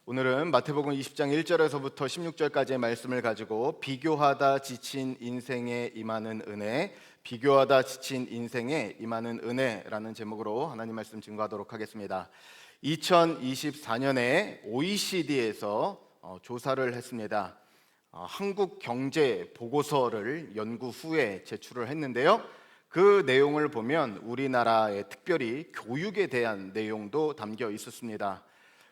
오늘은 마태복음 20장 1절에서부터 16절까지의 말씀을 가지고 비교하다 지친 인생에 임하는 은혜, 비교하다 지친 인생에 임하는 은혜라는 제목으로 하나님 말씀 증거하도록 하겠습니다. 2024년에 OECD에서 조사를 했습니다. 한국 경제 보고서를 연구 후에 제출을 했는데요. 그 내용을 보면 우리나라의 특별히 교육에 대한 내용도 담겨 있었습니다.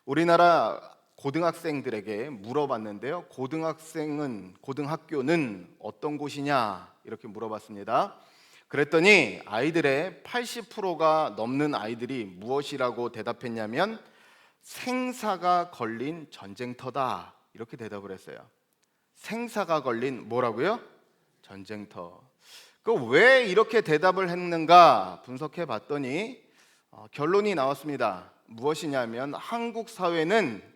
우리나라 고등학생들에게 물어봤는데요. 고등학교는 어떤 곳이냐 이렇게 물어봤습니다. 그랬더니 아이들의 80%가 넘는 아이들이 무엇이라고 대답했냐면 생사가 걸린 전쟁터다 이렇게 대답을 했어요. 생사가 걸린 뭐라고요? 전쟁터. 왜 이렇게 대답을 했는가 분석해 봤더니 결론이 나왔습니다. 무엇이냐면 한국 사회는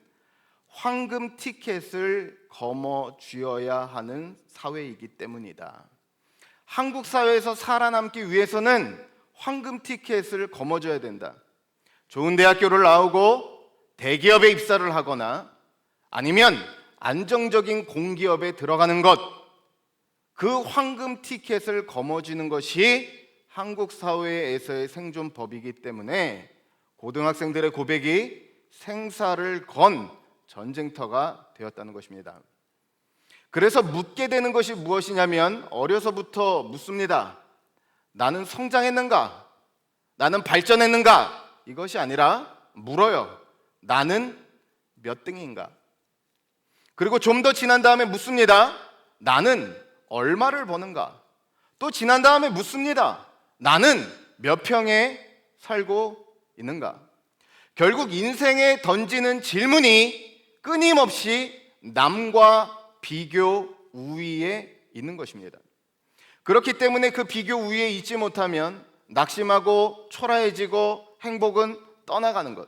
황금 티켓을 거머쥐어야 하는 사회이기 때문이다. 한국 사회에서 살아남기 위해서는 황금 티켓을 거머쥐어야 된다. 좋은 대학교를 나오고 대기업에 입사를 하거나 아니면 안정적인 공기업에 들어가는 것, 그 황금 티켓을 거머쥐는 것이 한국 사회에서의 생존법이기 때문에 고등학생들의 고백이 생사를 건 전쟁터가 되었다는 것입니다. 그래서 묻게 되는 것이 무엇이냐면 어려서부터 묻습니다. 나는 성장했는가? 나는 발전했는가? 이것이 아니라 물어요. 나는 몇 등인가? 그리고 좀 더 지난 다음에 묻습니다. 나는 얼마를 버는가? 또 지난 다음에 묻습니다. 나는 몇 평에 살고 있는가? 결국 인생에 던지는 질문이 끊임없이 남과 비교 우위에 있는 것입니다. 그렇기 때문에 그 비교 우위에 있지 못하면 낙심하고 초라해지고 행복은 떠나가는 것.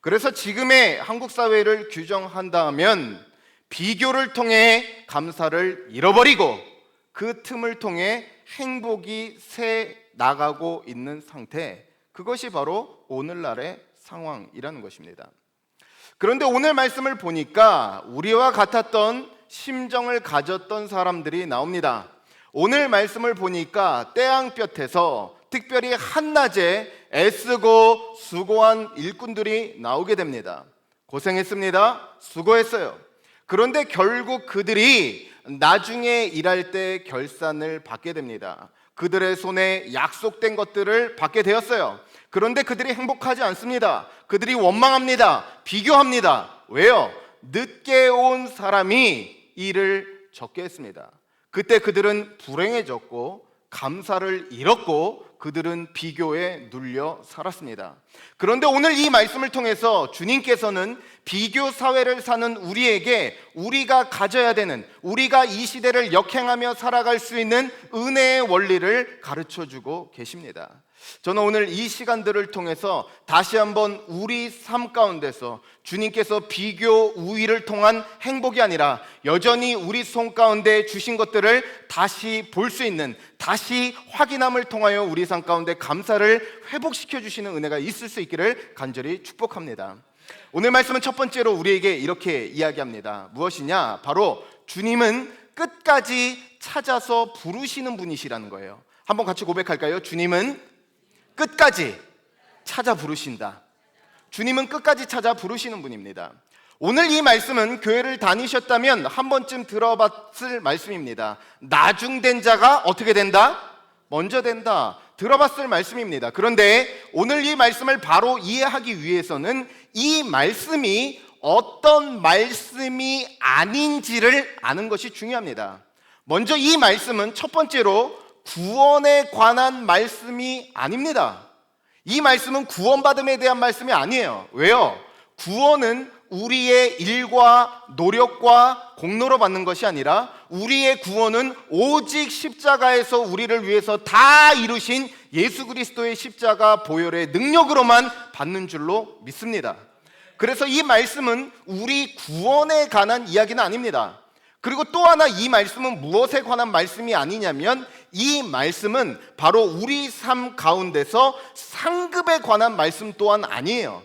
그래서 지금의 한국 사회를 규정한다면 비교를 통해 감사를 잃어버리고 그 틈을 통해 행복이 새 나가고 있는 상태, 그것이 바로 오늘날의 상황이라는 것입니다. 그런데 오늘 말씀을 보니까 우리와 같았던 심정을 가졌던 사람들이 나옵니다. 오늘 말씀을 보니까 태양볕에서 특별히 한낮에 애쓰고 수고한 일꾼들이 나오게 됩니다. 고생했습니다. 수고했어요. 그런데 결국 그들이 나중에 일할 때 결산을 받게 됩니다. 그들의 손에 약속된 것들을 받게 되었어요. 그런데 그들이 행복하지 않습니다. 그들이 원망합니다. 비교합니다. 왜요? 늦게 온 사람이 일을 적게 했습니다. 그때 그들은 불행해졌고 감사를 잃었고 그들은 비교에 눌려 살았습니다. 그런데 오늘 이 말씀을 통해서 주님께서는 비교 사회를 사는 우리에게 우리가 가져야 되는, 우리가 이 시대를 역행하며 살아갈 수 있는 은혜의 원리를 가르쳐주고 계십니다. 저는 오늘 이 시간들을 통해서 다시 한번 우리 삶 가운데서 주님께서 비교 우위를 통한 행복이 아니라 여전히 우리 손 가운데 주신 것들을 다시 볼 수 있는, 다시 확인함을 통하여 우리 삶 가운데 감사를 회복시켜 주시는 은혜가 있을 수 있기를 간절히 축복합니다. 오늘 말씀은 첫 번째로 우리에게 이렇게 이야기합니다. 무엇이냐? 바로 주님은 끝까지 찾아서 부르시는 분이시라는 거예요. 한번 같이 고백할까요? 주님은 끝까지 찾아 부르신다. 주님은 끝까지 찾아 부르시는 분입니다. 오늘 이 말씀은 교회를 다니셨다면 한 번쯤 들어봤을 말씀입니다. 나중된 자가 어떻게 된다? 먼저 된다. 들어봤을 말씀입니다. 그런데 오늘 이 말씀을 바로 이해하기 위해서는 이 말씀이 어떤 말씀이 아닌지를 아는 것이 중요합니다. 먼저 이 말씀은 첫 번째로 구원에 관한 말씀이 아닙니다. 이 말씀은 구원받음에 대한 말씀이 아니에요. 왜요? 구원은 우리의 일과 노력과 공로로 받는 것이 아니라 우리의 구원은 오직 십자가에서 우리를 위해서 다 이루신 예수 그리스도의 십자가 보혈의 능력으로만 받는 줄로 믿습니다. 그래서 이 말씀은 우리 구원에 관한 이야기는 아닙니다. 그리고 또 하나 이 말씀은 무엇에 관한 말씀이 아니냐면 이 말씀은 바로 우리 삶 가운데서 상급에 관한 말씀 또한 아니에요.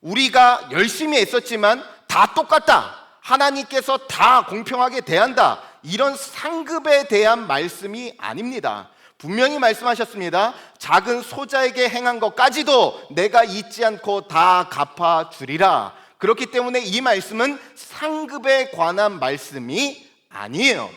우리가 열심히 애썼지만 다 다 똑같다, 하나님께서 다 공평하게 대한다, 이런 상급에 대한 말씀이 아닙니다. 분명히 말씀하셨습니다. 작은 소자에게 행한 것까지도 내가 잊지 않고 다 갚아주리라. 그렇기 때문에 이 말씀은 상급에 관한 말씀이 아니에요.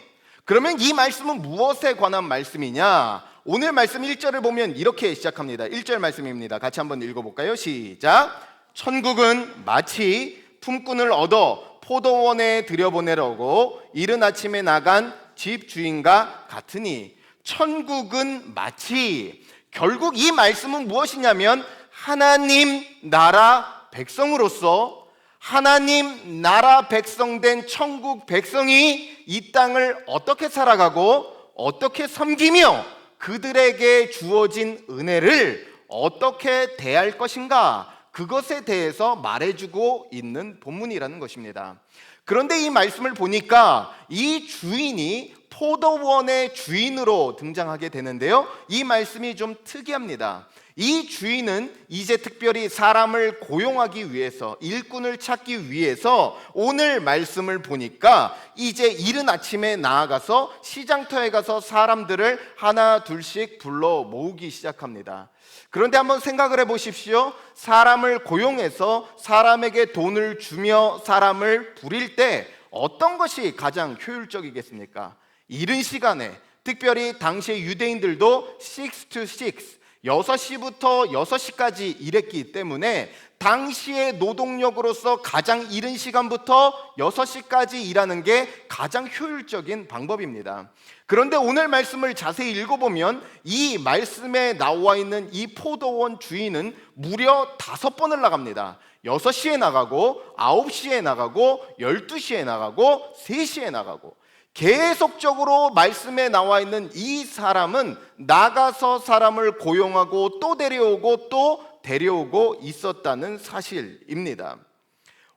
그러면 이 말씀은 무엇에 관한 말씀이냐? 오늘 말씀 1절을 보면 이렇게 시작합니다. 1절 말씀입니다. 같이 한번 읽어볼까요? 시작. 천국은 마치 품꾼을 얻어 포도원에 들여보내려고 이른 아침에 나간 집주인과 같으니, 천국은 마치, 결국 이 말씀은 무엇이냐면 하나님 나라 백성으로서 하나님 나라 백성된 천국 백성이 이 땅을 어떻게 살아가고 어떻게 섬기며 그들에게 주어진 은혜를 어떻게 대할 것인가, 그것에 대해서 말해주고 있는 본문이라는 것입니다. 그런데 이 말씀을 보니까 이 주인이 포도원의 주인으로 등장하게 되는데요, 이 말씀이 좀 특이합니다. 이 주인은 이제 특별히 사람을 고용하기 위해서, 일꾼을 찾기 위해서 오늘 말씀을 보니까 이제 이른 아침에 나아가서 시장터에 가서 사람들을 하나 둘씩 불러 모으기 시작합니다. 그런데 한번 생각을 해보십시오. 사람을 고용해서 사람에게 돈을 주며 사람을 부릴 때 어떤 것이 가장 효율적이겠습니까? 이른 시간에, 특별히 당시의 유대인들도 6 to 6, 6시부터 6시까지 일했기 때문에 당시의 노동력으로서 가장 이른 시간부터 6시까지 일하는 게 가장 효율적인 방법입니다. 그런데 오늘 말씀을 자세히 읽어보면 이 말씀에 나와 있는 이 포도원 주인은 무려 5번을 나갑니다. 6시에 나가고 9시에 나가고 12시에 나가고 3시에 나가고, 계속적으로 말씀에 나와 있는 이 사람은 나가서 사람을 고용하고 또 데려오고 또 데려오고 있었다는 사실입니다.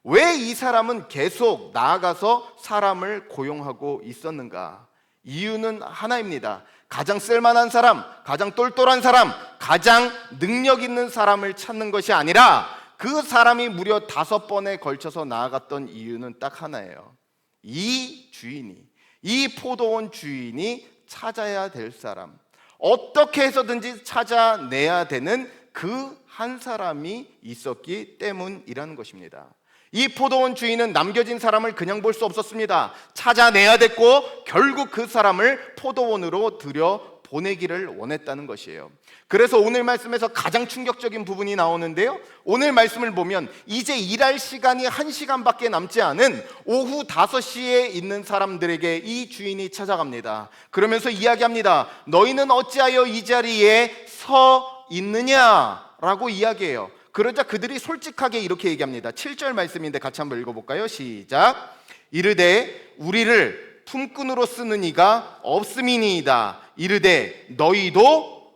왜 이 사람은 계속 나아가서 사람을 고용하고 있었는가? 이유는 하나입니다. 가장 쓸만한 사람, 가장 똘똘한 사람, 가장 능력 있는 사람을 찾는 것이 아니라 그 사람이 무려 5번에 걸쳐서 나아갔던 이유는 딱 하나예요. 이 주인이, 이 포도원 주인이 찾아야 될 사람, 어떻게 해서든지 찾아내야 되는 그 한 사람이 있었기 때문이라는 것입니다. 이 포도원 주인은 남겨진 사람을 그냥 볼 수 없었습니다. 찾아내야 됐고 결국 그 사람을 포도원으로 들여보내기를 원했다는 것이에요. 그래서 오늘 말씀에서 가장 충격적인 부분이 나오는데요, 오늘 말씀을 보면 이제 일할 시간이 1시간밖에 남지 않은 오후 5시에 있는 사람들에게 이 주인이 찾아갑니다. 그러면서 이야기합니다. 너희는 어찌하여 이 자리에 서 있느냐? 라고 이야기해요. 그러자 그들이 솔직하게 이렇게 얘기합니다. 7절 말씀인데 같이 한번 읽어볼까요? 시작. 이르되 우리를 품꾼으로 쓰는 이가 없음이니이다. 이르되 너희도.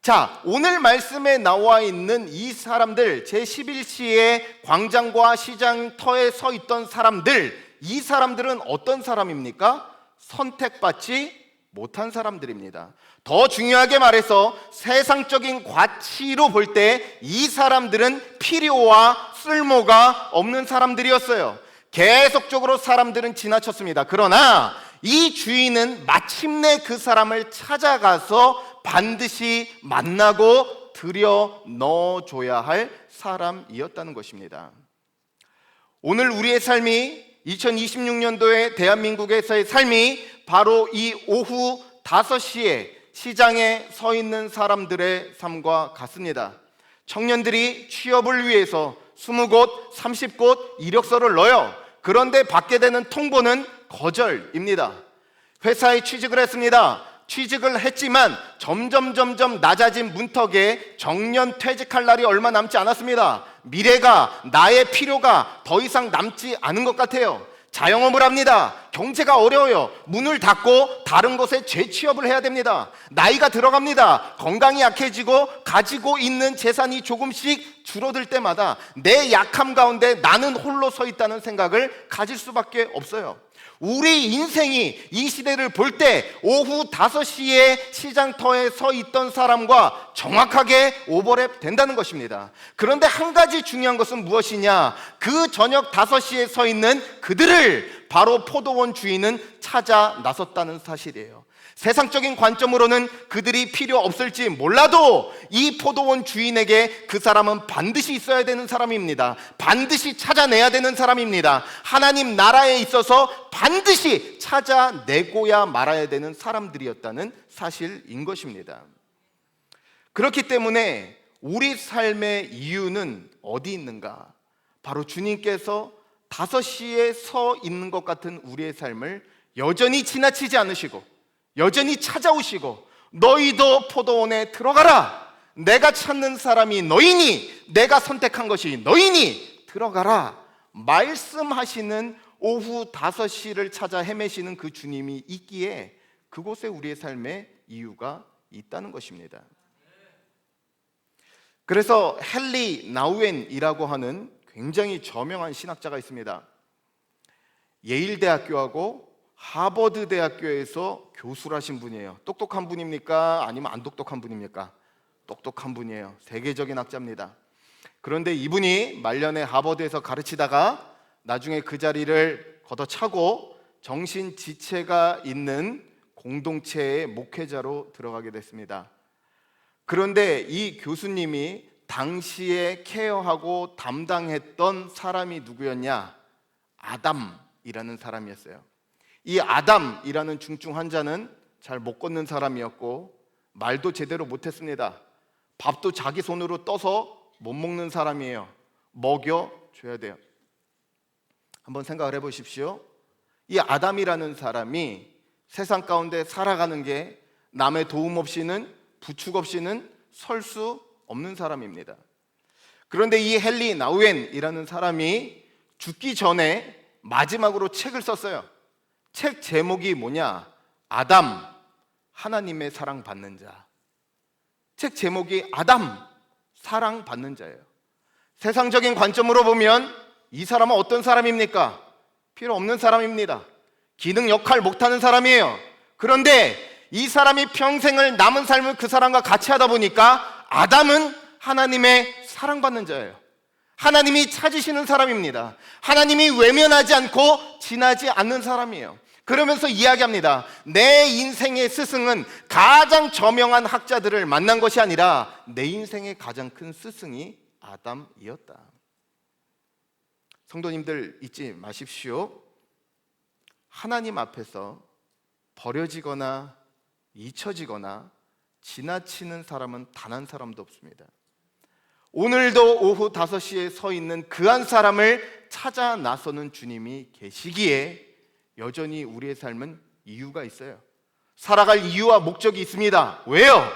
자, 오늘 말씀에 나와 있는 이 사람들, 제11시에 광장과 시장터에 서 있던 사람들, 이 사람들은 어떤 사람입니까? 선택받지 못한 사람들입니다. 더 중요하게 말해서 세상적인 가치로 볼 때 이 사람들은 필요와 쓸모가 없는 사람들이었어요. 계속적으로 사람들은 지나쳤습니다. 그러나 이 주인은 마침내 그 사람을 찾아가서 반드시 만나고 들여 넣어줘야 할 사람이었다는 것입니다. 오늘 우리의 삶이, 2026년도에 대한민국에서의 삶이 바로 이 오후 5시에 시장에 서 있는 사람들의 삶과 같습니다. 청년들이 취업을 위해서 20곳, 30곳 이력서를 넣어요. 그런데 받게 되는 통보는 거절입니다. 회사에 취직을 했습니다. 취직을 했지만 점점 낮아진 문턱에 정년 퇴직할 날이 얼마 남지 않았습니다. 미래가, 나의 필요가 더 이상 남지 않은 것 같아요. 자영업을 합니다. 경제가 어려워요. 문을 닫고 다른 곳에 재취업을 해야 됩니다. 나이가 들어갑니다. 건강이 약해지고 가지고 있는 재산이 조금씩 줄어들 때마다 내 약함 가운데 나는 홀로 서 있다는 생각을 가질 수밖에 없어요. 우리 인생이 이 시대를 볼 때 오후 5시에 시장터에 서 있던 사람과 정확하게 오버랩 된다는 것입니다. 그런데 한 가지 중요한 것은 무엇이냐? 그 저녁 5시에 서 있는 그들을 바로 포도원 주인은 찾아 나섰다는 사실이에요. 세상적인 관점으로는 그들이 필요 없을지 몰라도 이 포도원 주인에게 그 사람은 반드시 있어야 되는 사람입니다. 반드시 찾아내야 되는 사람입니다. 하나님 나라에 있어서 반드시 찾아내고야 말아야 되는 사람들이었다는 사실인 것입니다. 그렇기 때문에 우리 삶의 이유는 어디 있는가? 바로 주님께서 5시에 서 있는 것 같은 우리의 삶을 여전히 지나치지 않으시고 여전히 찾아오시고 너희도 포도원에 들어가라. 내가 찾는 사람이 너희니, 내가 선택한 것이 너희니 들어가라 말씀하시는 오후 5시를 찾아 헤매시는 그 주님이 있기에 그곳에 우리의 삶의 이유가 있다는 것입니다. 그래서 헨리 나우엔이라고 하는 굉장히 저명한 신학자가 있습니다. 예일대학교하고 하버드 대학교에서 교수를 하신 분이에요. 똑똑한 분입니까? 아니면 안 똑똑한 분입니까? 똑똑한 분이에요. 세계적인 학자입니다. 그런데 이분이 말년에 하버드에서 가르치다가 나중에 그 자리를 걷어차고 정신지체가 있는 공동체의 목회자로 들어가게 됐습니다. 그런데 이 교수님이 당시에 케어하고 담당했던 사람이 누구였냐? 아담이라는 사람이었어요. 이 아담이라는 중증 환자는 잘 못 걷는 사람이었고 말도 제대로 못했습니다. 밥도 자기 손으로 떠서 못 먹는 사람이에요. 먹여줘야 돼요. 한번 생각을 해보십시오. 이 아담이라는 사람이 세상 가운데 살아가는 게 남의 도움 없이는, 부축 없이는 설 수 없는 사람입니다. 그런데 이 헨리 나우엔이라는 사람이 죽기 전에 마지막으로 책을 썼어요. 책 제목이 뭐냐? 아담, 하나님의 사랑받는 자. 책 제목이 아담, 사랑받는 자예요. 세상적인 관점으로 보면 이 사람은 어떤 사람입니까? 필요 없는 사람입니다. 기능 역할 못하는 사람이에요. 그런데 이 사람이 평생을 남은 삶을 그 사람과 같이 하다 보니까 아담은 하나님의 사랑받는 자예요. 하나님이 찾으시는 사람입니다. 하나님이 외면하지 않고 지나지 않는 사람이에요. 그러면서 이야기합니다. 내 인생의 스승은 가장 저명한 학자들을 만난 것이 아니라 내 인생의 가장 큰 스승이 아담이었다. 성도님들 잊지 마십시오. 하나님 앞에서 버려지거나 잊혀지거나 지나치는 사람은 단 한 사람도 없습니다. 오늘도 오후 5시에 서 있는 그 한 사람을 찾아 나서는 주님이 계시기에 여전히 우리의 삶은 이유가 있어요. 살아갈 이유와 목적이 있습니다. 왜요?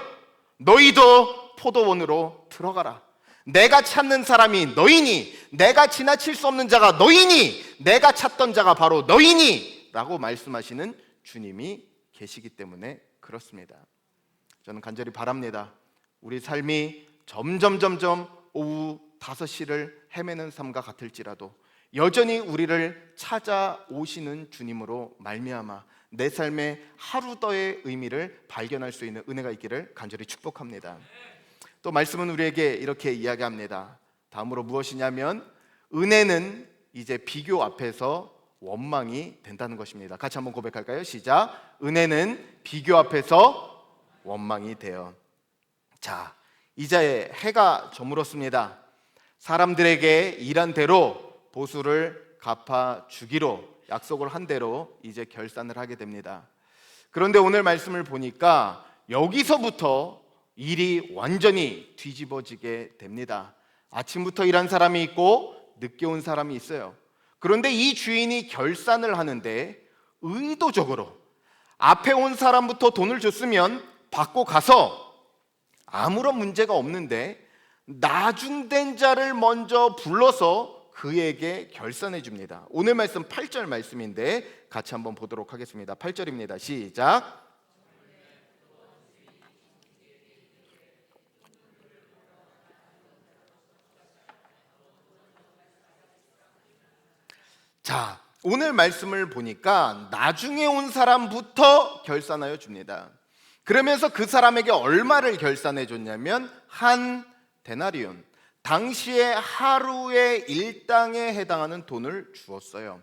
너희도 포도원으로 들어가라. 내가 찾는 사람이 너희니, 내가 지나칠 수 없는 자가 너희니, 내가 찾던 자가 바로 너희니 라고 말씀하시는 주님이 계시기 때문에 그렇습니다. 저는 간절히 바랍니다. 우리 삶이 점점 오후 5시를 헤매는 삶과 같을지라도 여전히 우리를 찾아오시는 주님으로 말미암아 내 삶의 하루 더의 의미를 발견할 수 있는 은혜가 있기를 간절히 축복합니다. 또 말씀은 우리에게 이렇게 이야기합니다. 다음으로 무엇이냐면 은혜는 이제 비교 앞에서 원망이 된다는 것입니다. 같이 한번 고백할까요? 시작. 은혜는 비교 앞에서 원망이 돼요. 자, 이제 해가 저물었습니다. 사람들에게 일한 대로 보수를 갚아주기로 약속을 한 대로 이제 결산을 하게 됩니다. 그런데 오늘 말씀을 보니까 여기서부터 일이 완전히 뒤집어지게 됩니다. 아침부터 일한 사람이 있고 늦게 온 사람이 있어요. 그런데 이 주인이 결산을 하는데 의도적으로 앞에 온 사람부터 돈을 줬으면 받고 가서 아무런 문제가 없는데 나중된 자를 먼저 불러서 그에게 결산해 줍니다. 오늘 말씀 8절 말씀인데 같이 한번 보도록 하겠습니다. 8절입니다. 시작. 자, 오늘 말씀을 보니까 나중에 온 사람부터 결산하여 줍니다. 그러면서 그 사람에게 얼마를 결산해 줬냐면 한 데나리온, 당시에 하루의 일당에 해당하는 돈을 주었어요.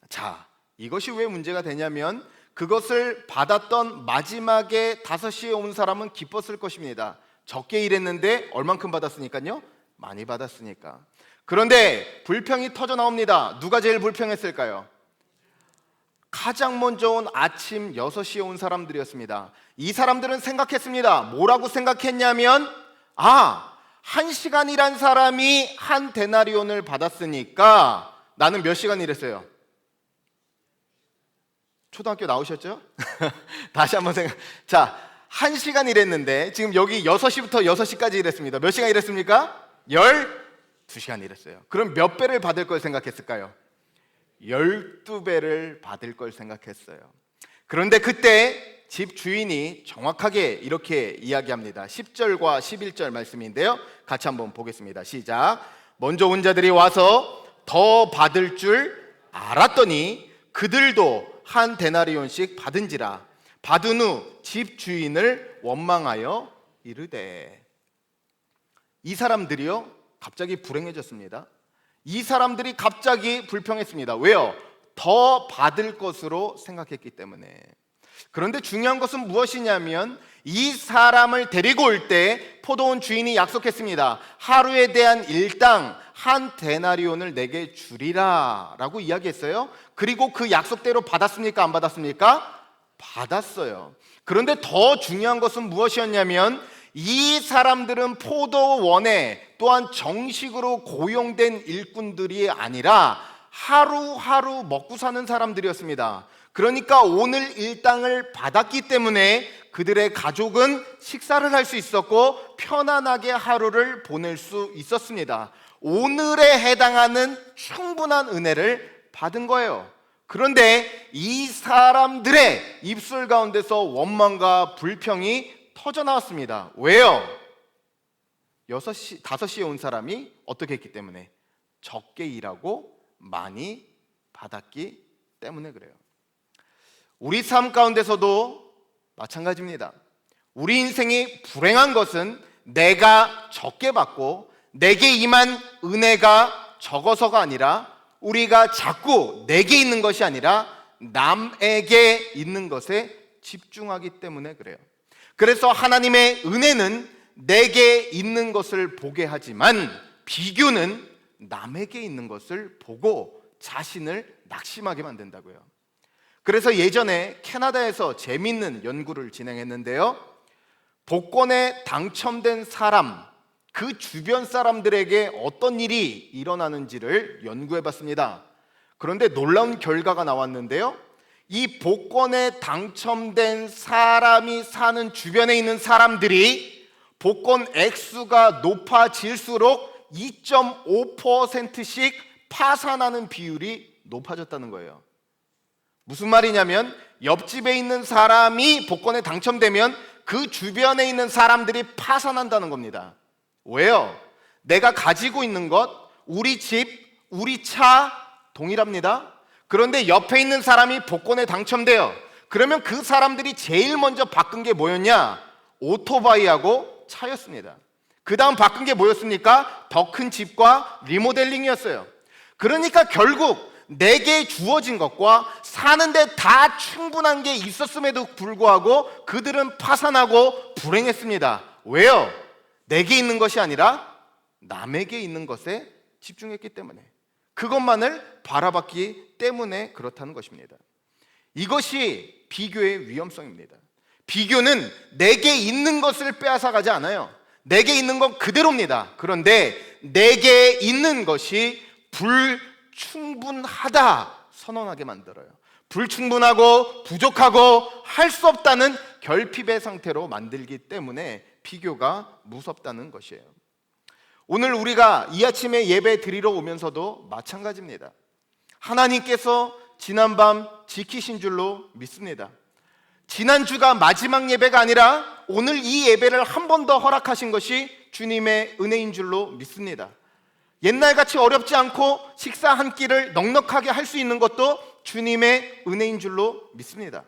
자, 이것이 왜 문제가 되냐면 그것을 받았던 마지막에 5시에 온 사람은 기뻤을 것입니다. 적게 일했는데 얼만큼 받았으니까요? 많이 받았으니까. 그런데 불평이 터져 나옵니다. 누가 제일 불평했을까요? 가장 먼저 온 아침 6시에 온 사람들이었습니다. 이 사람들은 생각했습니다. 뭐라고 생각했냐면 1시간 일한 사람이 한 데나리온을 받았으니까 나는 몇 시간 일했어요? 초등학교 나오셨죠? 다시 한번 자, 1시간 일했는데 지금 여기 6시부터 6시까지 일했습니다. 몇 시간 일했습니까? 12시간 일했어요. 그럼 몇 배를 받을 걸 생각했을까요? 12배를 받을 걸 생각했어요. 그런데 그때 집 주인이 정확하게 이렇게 이야기합니다. 10절과 11절 말씀인데요, 같이 한번 보겠습니다. 시작. 먼저 온 자들이 와서 더 받을 줄 알았더니 그들도 한 데나리온씩 받은지라. 받은 후 집 주인을 원망하여 이르되. 이 사람들이요, 갑자기 불행해졌습니다. 이 사람들이 갑자기 불평했습니다. 왜요? 더 받을 것으로 생각했기 때문에. 그런데 중요한 것은 무엇이냐면 이 사람을 데리고 올 때 포도원 주인이 약속했습니다. 하루에 대한 일당 한 데나리온을 내게 주리라 라고 이야기했어요. 그리고 그 약속대로 받았습니까? 안 받았습니까? 받았어요. 그런데 더 중요한 것은 무엇이었냐면 이 사람들은 포도원에 또한 정식으로 고용된 일꾼들이 아니라 하루하루 먹고 사는 사람들이었습니다. 그러니까 오늘 일당을 받았기 때문에 그들의 가족은 식사를 할 수 있었고 편안하게 하루를 보낼 수 있었습니다. 오늘에 해당하는 충분한 은혜를 받은 거예요. 그런데 이 사람들의 입술 가운데서 원망과 불평이 터져 나왔습니다. 왜요? 5시에 온 사람이 어떻게 했기 때문에? 적게 일하고 많이 받았기 때문에 그래요. 우리 삶 가운데서도 마찬가지입니다. 우리 인생이 불행한 것은 내가 적게 받고 내게 임한 은혜가 적어서가 아니라 우리가 자꾸 내게 있는 것이 아니라 남에게 있는 것에 집중하기 때문에 그래요. 그래서 하나님의 은혜는 내게 있는 것을 보게 하지만 비교는 남에게 있는 것을 보고 자신을 낙심하게 만든다고요. 그래서 예전에 캐나다에서 재미있는 연구를 진행했는데요, 복권에 당첨된 사람, 그 주변 사람들에게 어떤 일이 일어나는지를 연구해 봤습니다. 그런데 놀라운 결과가 나왔는데요, 이 복권에 당첨된 사람이 사는 주변에 있는 사람들이 복권 액수가 높아질수록 2.5%씩 파산하는 비율이 높아졌다는 거예요. 무슨 말이냐면 옆집에 있는 사람이 복권에 당첨되면 그 주변에 있는 사람들이 파산한다는 겁니다. 왜요? 내가 가지고 있는 것, 우리 집, 우리 차 동일합니다. 그런데 옆에 있는 사람이 복권에 당첨돼요. 그러면 그 사람들이 제일 먼저 바꾼 게 뭐였냐? 오토바이하고 차였습니다. 그 다음 바꾼 게 뭐였습니까? 더 큰 집과 리모델링이었어요. 그러니까 결국 내게 주어진 것과 사는데 다 충분한 게 있었음에도 불구하고 그들은 파산하고 불행했습니다. 왜요? 내게 있는 것이 아니라 남에게 있는 것에 집중했기 때문에, 그것만을 바라봤기 때문에 그렇다는 것입니다. 이것이 비교의 위험성입니다. 비교는 내게 있는 것을 빼앗아가지 않아요. 내게 있는 건 그대로입니다. 그런데 내게 있는 것이 불충분하다 선언하게 만들어요. 불충분하고 부족하고 할 수 없다는 결핍의 상태로 만들기 때문에 비교가 무섭다는 것이에요. 오늘 우리가 이 아침에 예배 드리러 오면서도 마찬가지입니다. 하나님께서 지난밤 지키신 줄로 믿습니다. 지난주가 마지막 예배가 아니라 오늘 이 예배를 한 번 더 허락하신 것이 주님의 은혜인 줄로 믿습니다. 옛날같이 어렵지 않고 식사 한 끼를 넉넉하게 할 수 있는 것도 주님의 은혜인 줄로 믿습니다.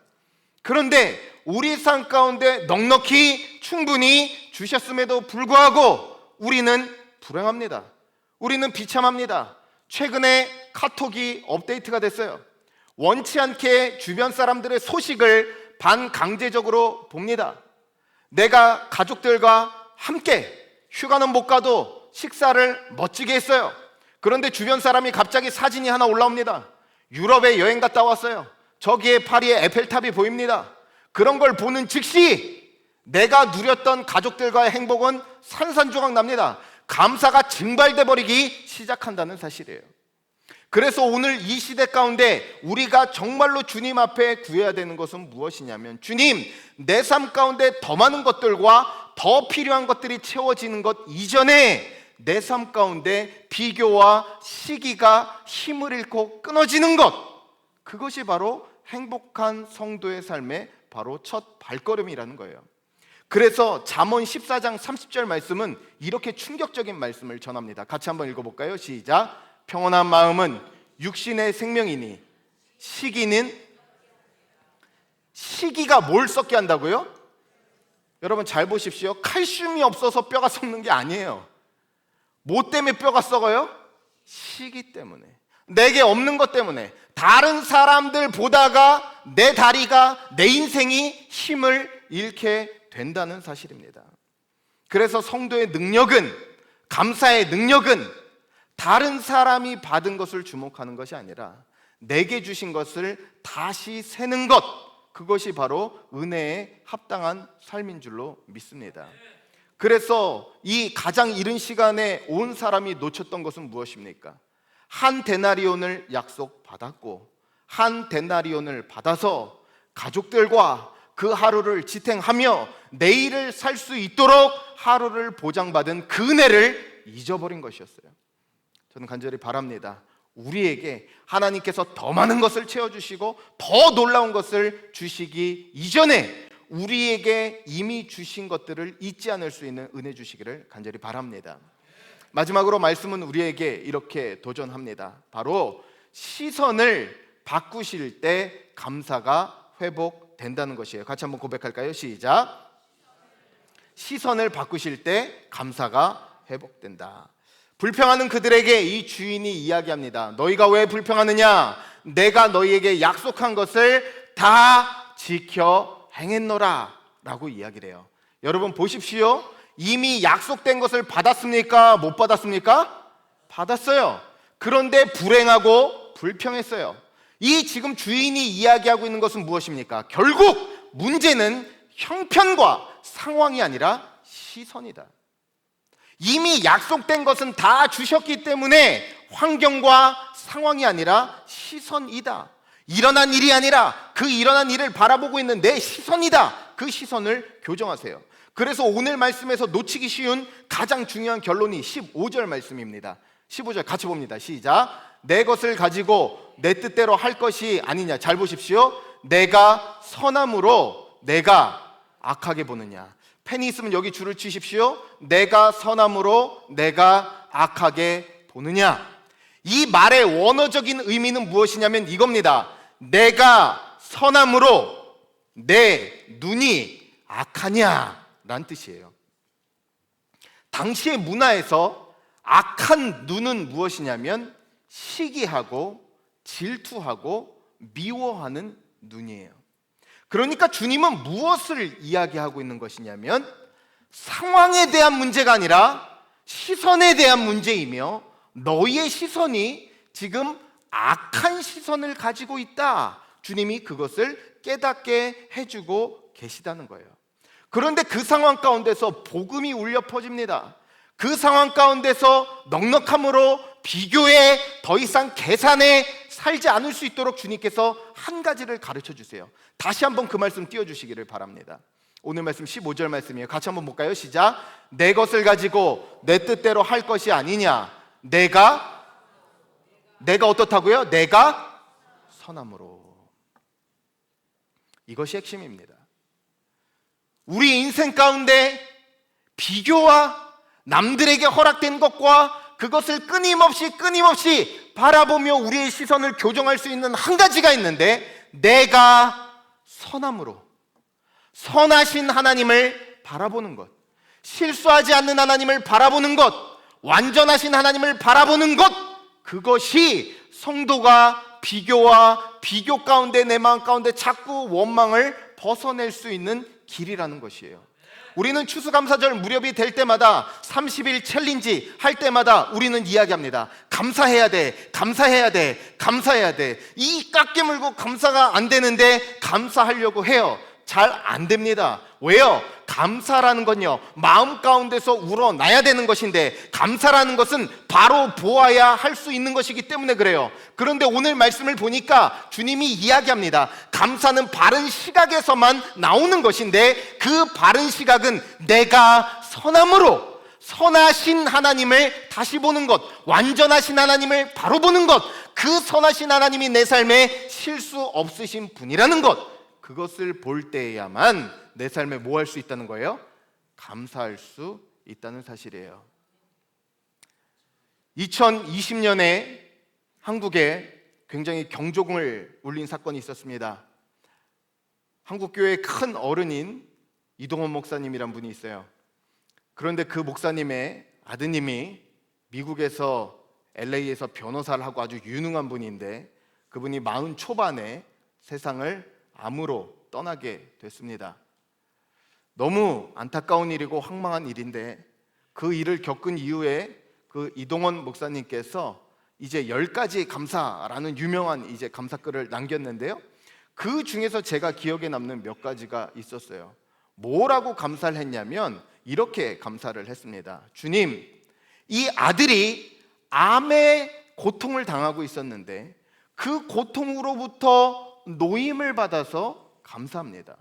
그런데 우리 삶 가운데 넉넉히 충분히 주셨음에도 불구하고 우리는 불행합니다. 우리는 비참합니다. 최근에 카톡이 업데이트가 됐어요. 원치 않게 주변 사람들의 소식을 반강제적으로 봅니다. 내가 가족들과 함께 휴가는 못 가도 식사를 멋지게 했어요. 그런데 주변 사람이 갑자기 사진이 하나 올라옵니다. 유럽에 여행 갔다 왔어요. 저기에 파리의 에펠탑이 보입니다. 그런 걸 보는 즉시 내가 누렸던 가족들과의 행복은 산산조각 납니다. 감사가 증발돼 버리기 시작한다는 사실이에요. 그래서 오늘 이 시대 가운데 우리가 정말로 주님 앞에 구해야 되는 것은 무엇이냐면, 주님, 내 삶 가운데 더 많은 것들과 더 필요한 것들이 채워지는 것 이전에 내 삶 가운데 비교와 시기가 힘을 잃고 끊어지는 것, 그것이 바로 행복한 성도의 삶의 바로 첫 발걸음이라는 거예요. 그래서 잠언 14장 30절 말씀은 이렇게 충격적인 말씀을 전합니다. 같이 한번 읽어볼까요? 시작. 평온한 마음은 육신의 생명이니 시기가 뭘 썩게 한다고요? 여러분 잘 보십시오. 칼슘이 없어서 뼈가 썩는 게 아니에요. 뭐 때문에 뼈가 썩어요? 시기 때문에, 내게 없는 것 때문에, 다른 사람들 보다가 내 다리가, 내 인생이 힘을 잃게 된다는 사실입니다. 그래서 성도의 능력은, 감사의 능력은 다른 사람이 받은 것을 주목하는 것이 아니라 내게 주신 것을 다시 세는 것, 그것이 바로 은혜에 합당한 삶인 줄로 믿습니다. 그래서 이 가장 이른 시간에 온 사람이 놓쳤던 것은 무엇입니까? 한 데나리온을 약속받았고 한 데나리온을 받아서 가족들과 그 하루를 지탱하며 내일을 살 수 있도록 하루를 보장받은 그 은혜를 잊어버린 것이었어요. 저는 간절히 바랍니다. 우리에게 하나님께서 더 많은 것을 채워주시고 더 놀라운 것을 주시기 이전에 우리에게 이미 주신 것들을 잊지 않을 수 있는 은혜 주시기를 간절히 바랍니다. 마지막으로 말씀은 우리에게 이렇게 도전합니다. 바로 시선을 바꾸실 때 감사가 회복된다는 것이에요. 같이 한번 고백할까요? 시작. 시선을 바꾸실 때 감사가 회복된다. 불평하는 그들에게 이 주인이 이야기합니다. 너희가 왜 불평하느냐? 내가 너희에게 약속한 것을 다 지켜 행했노라 라고 이야기를 해요. 여러분 보십시오. 이미 약속된 것을 받았습니까? 못 받았습니까? 받았어요. 그런데 불행하고 불평했어요. 이 지금 주인이 이야기하고 있는 것은 무엇입니까? 결국 문제는 형편과 상황이 아니라 시선이다. 이미 약속된 것은 다 주셨기 때문에 환경과 상황이 아니라 시선이다. 일어난 일이 아니라 그 일어난 일을 바라보고 있는 내 시선이다. 그 시선을 교정하세요. 그래서 오늘 말씀에서 놓치기 쉬운 가장 중요한 결론이 15절 말씀입니다. 15절 같이 봅니다. 시작. 내 것을 가지고 내 뜻대로 할 것이 아니냐. 잘 보십시오. 내가 선함으로 내가 악하게 보느냐. 펜이 있으면 여기 줄을 치십시오. 내가 선함으로 내가 악하게 보느냐. 이 말의 원어적인 의미는 무엇이냐면 이겁니다. 내가 선함으로 내 눈이 악하냐 라는 뜻이에요. 당시의 문화에서 악한 눈은 무엇이냐면 시기하고 질투하고 미워하는 눈이에요. 그러니까 주님은 무엇을 이야기하고 있는 것이냐면 상황에 대한 문제가 아니라 시선에 대한 문제이며 너희의 시선이 지금 악한 시선을 가지고 있다. 주님이 그것을 깨닫게 해주고 계시다는 거예요. 그런데 그 상황 가운데서 복음이 울려 퍼집니다. 그 상황 가운데서 넉넉함으로 비교에 더 이상 계산에 살지 않을 수 있도록 주님께서 한 가지를 가르쳐 주세요. 다시 한번 그 말씀 띄워주시기를 바랍니다. 오늘 말씀 15절 말씀이에요. 같이 한번 볼까요? 시작. 내 것을 가지고 내 뜻대로 할 것이 아니냐. 내가 어떻다고요? 내가 선함으로. 이것이 핵심입니다. 우리 인생 가운데 비교와 남들에게 허락된 것과 그것을 끊임없이 바라보며 우리의 시선을 교정할 수 있는 한 가지가 있는데, 내가 선함으로 선하신 하나님을 바라보는 것, 실수하지 않는 하나님을 바라보는 것, 완전하신 하나님을 바라보는 것, 그것이 성도가 비교와 비교 가운데 내 마음 가운데 자꾸 원망을 벗어낼 수 있는 길이라는 것이에요. 우리는 추수감사절 무렵이 될 때마다 30일 챌린지 할 때마다 우리는 이야기합니다. 감사해야 돼, 감사해야 돼, 감사해야 돼. 이 깎게 물고 감사가 안 되는데 감사하려고 해요. 잘 안 됩니다. 왜요? 감사라는 건요, 마음 가운데서 우러나야 되는 것인데, 감사라는 것은 바로 보아야 할 수 있는 것이기 때문에 그래요. 그런데 오늘 말씀을 보니까 주님이 이야기합니다. 감사는 바른 시각에서만 나오는 것인데, 그 바른 시각은 내가 선함으로 선하신 하나님을 다시 보는 것, 완전하신 하나님을 바로 보는 것, 그 선하신 하나님이 내 삶에 실수 없으신 분이라는 것, 그것을 볼 때야만 내 삶에 뭐 할 수 있다는 거예요? 감사할 수 있다는 사실이에요. 2020년에 한국에 굉장히 경종을 울린 사건이 있었습니다. 한국교회의 큰 어른인 이동원 목사님이란 분이 있어요. 그런데 그 목사님의 아드님이 미국에서 LA에서 변호사를 하고 아주 유능한 분인데, 그분이 40 초반에 세상을 암으로 떠나게 됐습니다. 너무 안타까운 일이고 황망한 일인데, 그 일을 겪은 이후에 그 이동원 목사님께서 이제 10가지 감사라는 유명한 이제 감사글을 남겼는데요, 그 중에서 제가 기억에 남는 몇 가지가 있었어요. 뭐라고 감사를 했냐면 이렇게 감사를 했습니다. 주님, 이 아들이 암의 고통을 당하고 있었는데 그 고통으로부터 노임을 받아서 감사합니다.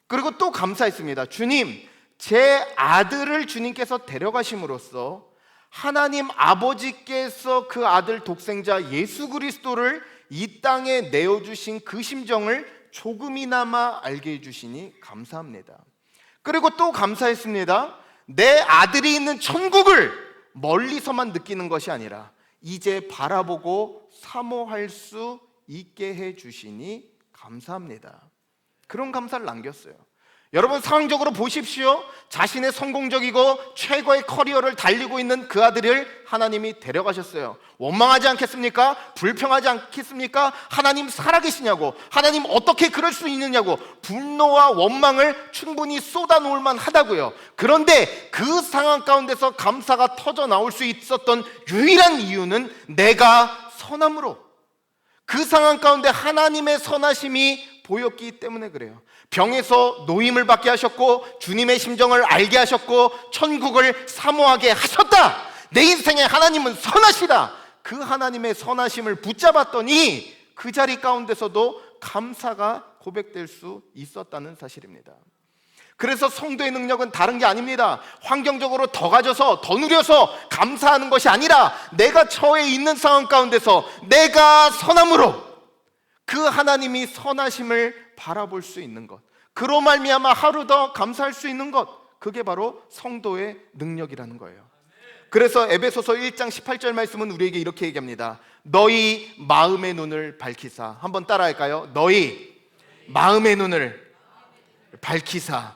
그리고 또 감사했습니다. 주님, 제 아들을 주님께서 데려가심으로써 하나님 아버지께서 그 아들 독생자 예수 그리스도를 이 땅에 내어주신 그 심정을 조금이나마 알게 해주시니 감사합니다. 그리고 또 감사했습니다. 내 아들이 있는 천국을 멀리서만 느끼는 것이 아니라 이제 바라보고 사모할 수 있게 해주시니 감사합니다. 그런 감사를 남겼어요. 여러분, 상황적으로 보십시오. 자신의 성공적이고 최고의 커리어를 달리고 있는 그 아들을 하나님이 데려가셨어요. 원망하지 않겠습니까? 불평하지 않겠습니까? 하나님 살아계시냐고, 하나님 어떻게 그럴 수 있느냐고 분노와 원망을 충분히 쏟아놓을 만하다고요. 그런데 그 상황 가운데서 감사가 터져 나올 수 있었던 유일한 이유는 내가 선함으로, 그 상황 가운데 하나님의 선하심이 보였기 때문에 그래요. 병에서 노임을 받게 하셨고 주님의 심정을 알게 하셨고 천국을 사모하게 하셨다. 내 인생에 하나님은 선하시다. 그 하나님의 선하심을 붙잡았더니 그 자리 가운데서도 감사가 고백될 수 있었다는 사실입니다. 그래서 성도의 능력은 다른 게 아닙니다. 환경적으로 더 가져서 더 누려서 감사하는 것이 아니라 내가 처해 있는 상황 가운데서 내가 선함으로 그 하나님이 선하심을 바라볼 수 있는 것, 그로 말미암아 하루 더 감사할 수 있는 것, 그게 바로 성도의 능력이라는 거예요. 그래서 에베소서 1장 18절 말씀은 우리에게 이렇게 얘기합니다. 너희 마음의 눈을 밝히사. 한번 따라할까요? 너희 마음의 눈을 밝히사.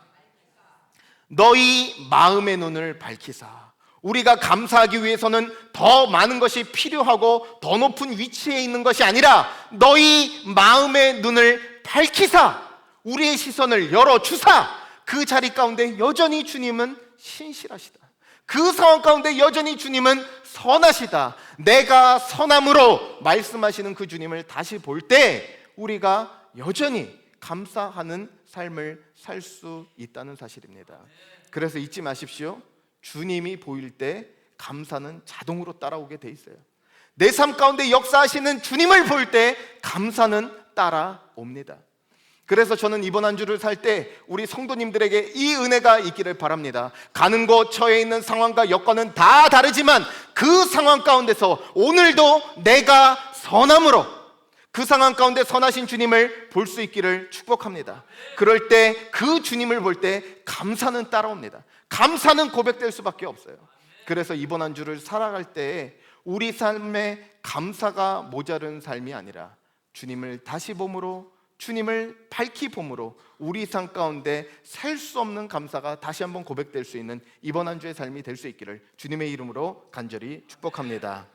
너희 마음의 눈을 밝히사. 우리가 감사하기 위해서는 더 많은 것이 필요하고 더 높은 위치에 있는 것이 아니라 너희 마음의 눈을 밝히사, 우리의 시선을 열어주사, 그 자리 가운데 여전히 주님은 신실하시다. 그 상황 가운데 여전히 주님은 선하시다. 내가 선함으로 말씀하시는 그 주님을 다시 볼 때 우리가 여전히 감사하는 삶을 살 수 있다는 사실입니다. 그래서 잊지 마십시오. 주님이 보일 때 감사는 자동으로 따라오게 돼 있어요. 내 삶 가운데 역사하시는 주님을 볼 때 감사는 따라옵니다. 그래서 저는 이번 한 주를 살 때 우리 성도님들에게 이 은혜가 있기를 바랍니다. 가는 곳, 처해 있는 상황과 여건은 다 다르지만 그 상황 가운데서 오늘도 내가 선함으로 그 상황 가운데 선하신 주님을 볼 수 있기를 축복합니다. 그럴 때 그 주님을 볼 때 감사는 따라옵니다. 감사는 고백될 수밖에 없어요. 그래서 이번 한 주를 살아갈 때에 우리 삶에 감사가 모자른 삶이 아니라 주님을 다시 봄으로, 주님을 밝히 봄으로 우리 삶 가운데 셀 수 없는 감사가 다시 한번 고백될 수 있는 이번 한 주의 삶이 될 수 있기를 주님의 이름으로 간절히 축복합니다.